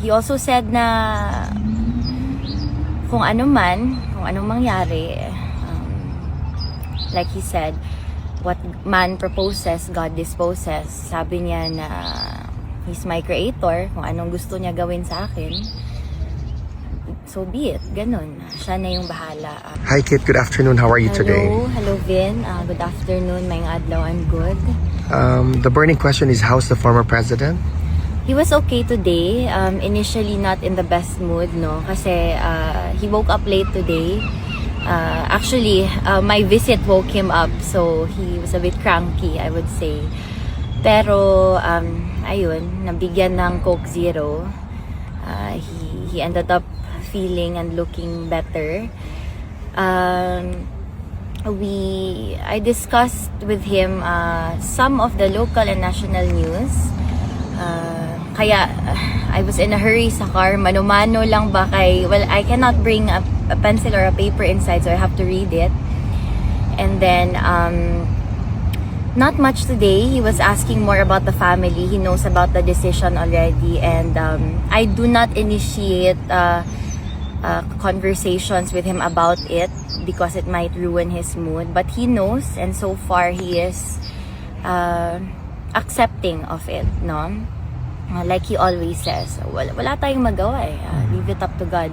he also said na kung anong mangyari, like he said, what man proposes, God disposes. Sabi niya na He's my creator, kung anong gusto niya gawin sa akin, so be it, ganun. Siya na yung bahala. Hi Kit, good afternoon. How are you today? Hello Vin. Good afternoon, mayong adlaw, I'm good. The burning question is, how's the former president? He was okay today. Initially not in the best mood, no? Kasi he woke up late today. Actually, my visit woke him up, so he was a bit cranky, I would say. Pero, ayun, nabigyan ng Coke Zero. He ended up feeling and looking better. I discussed with him some of the local and national news. Kaya I was in a hurry sa car, mano-mano lang ba well, I cannot bring a pencil or a paper inside, so I have to read it. And then not much today. He was asking more about the family. He knows about the decision already, and I do not initiate conversations with him about it because it might ruin his mood, but he knows, and so far he is accepting of it, no? Like he always says, wala tayong magawa eh. Leave it up to God.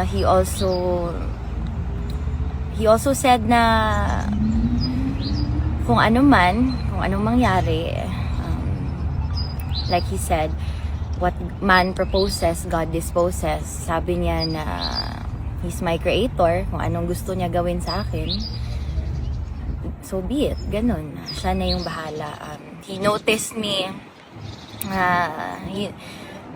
He also said na kung anong mangyari, like he said, what man proposes, God disposes. Sabi niya na He's my creator, kung anong gusto niya gawin sa akin, so be it, ganun. Siya na yung bahala. He noticed me,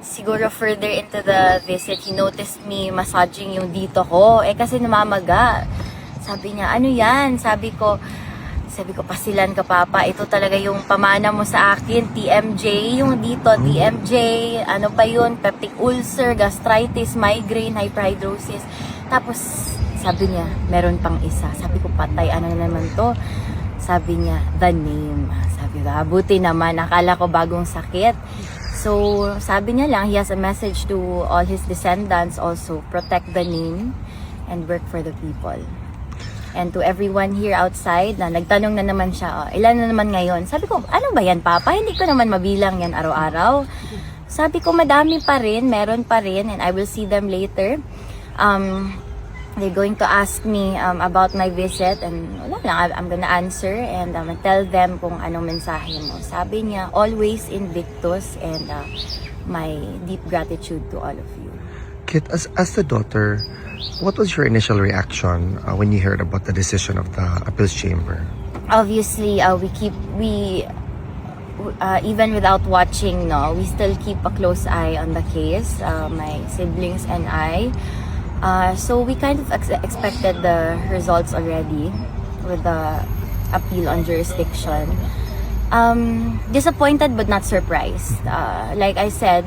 siguro further into the visit, he noticed me massaging yung dito ko. Kasi namamaga. Sabi niya, ano yan? Sabi ko, pasilan ka papa. Ito talaga yung pamana mo sa akin. TMJ, yung dito, TMJ. Ano pa yun? Peptic ulcer, gastritis, migraine, hyperhidrosis. Tapos, sabi niya, meron pang isa. Sabi ko, patay, ano na naman to? Sabi niya, the name. Sabi ko, buti naman, akala ko bagong sakit. So, sabi niya lang, he has a message to all his descendants also, protect the name and work for the people. And to everyone here outside, na nagtanong na naman siya, ilan na naman ngayon? Sabi ko, ano ba yan, Papa? Hindi ko naman mabilang yan araw-araw. Sabi ko, madami pa rin, meron pa rin, and I will see them later. They're going to ask me about my visit, and wala lang, I'm gonna answer and tell them kung anong mensahe mo. Sabi niya, always Invictus, and my deep gratitude to all of you. Kit, as the daughter, what was your initial reaction when you heard about the decision of the appeals chamber? Obviously, we even without watching, no, we still keep a close eye on the case, my siblings and I. So we kind of expected the results already with the appeal on jurisdiction. Disappointed but not surprised. Like I said,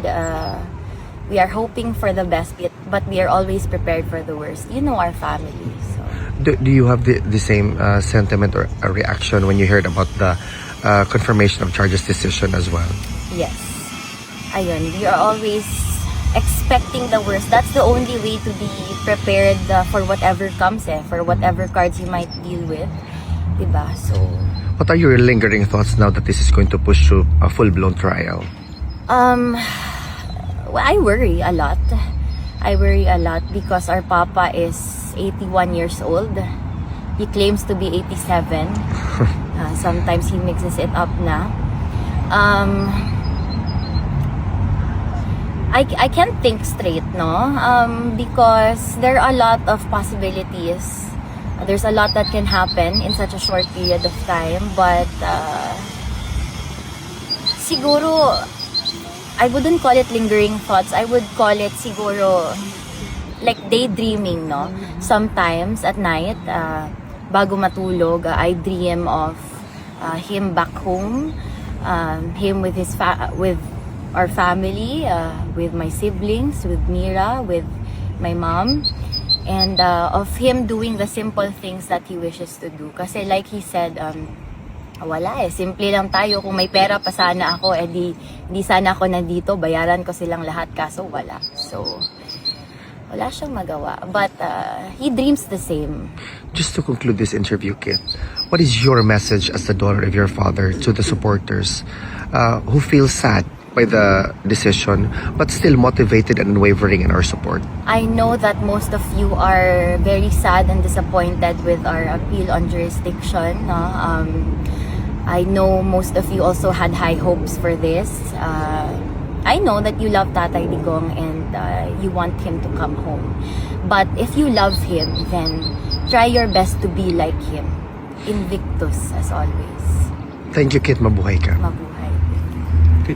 we are hoping for the best, but we are always prepared for the worst. You know our family. So. Do you have the same sentiment or a reaction when you heard about the confirmation of charges decision as well? Yes. Ayun, we are always expecting the worst. That's the only way to be prepared for whatever comes, for whatever cards you might deal with. Diba? So, what are your lingering thoughts now that this is going to push to a full-blown trial? Well, I worry a lot. I worry a lot because our papa is 81 years old. He claims to be 87. Sometimes he mixes it up na. I can't think straight, no? Because there are a lot of possibilities. There's a lot that can happen in such a short period of time. But siguro, I wouldn't call it lingering thoughts. I would call it siguro like daydreaming, no? Sometimes at night, bago matulog, I dream of him back home, him with his with our family, with my siblings, with Mira, with my mom, and of him doing the simple things that he wishes to do. Kasi like he said, Wala eh, simple lang tayo. Kung may pera pa sana ako, di sana ako nandito, bayaran ko silang lahat, kaso wala. So, wala siyang magawa. But he dreams the same. Just to conclude this interview, Kit, what is your message as the daughter of your father to the supporters who feel sad by the decision but still motivated and unwavering in our support? I know that most of you are very sad and disappointed with our appeal on jurisdiction. No? I know most of you also had high hopes for this. I know that you love Tatay Digong and you want him to come home. But if you love him, then try your best to be like him. Invictus as always. Thank you, Kit. Mabuhay ka. Mabuhay.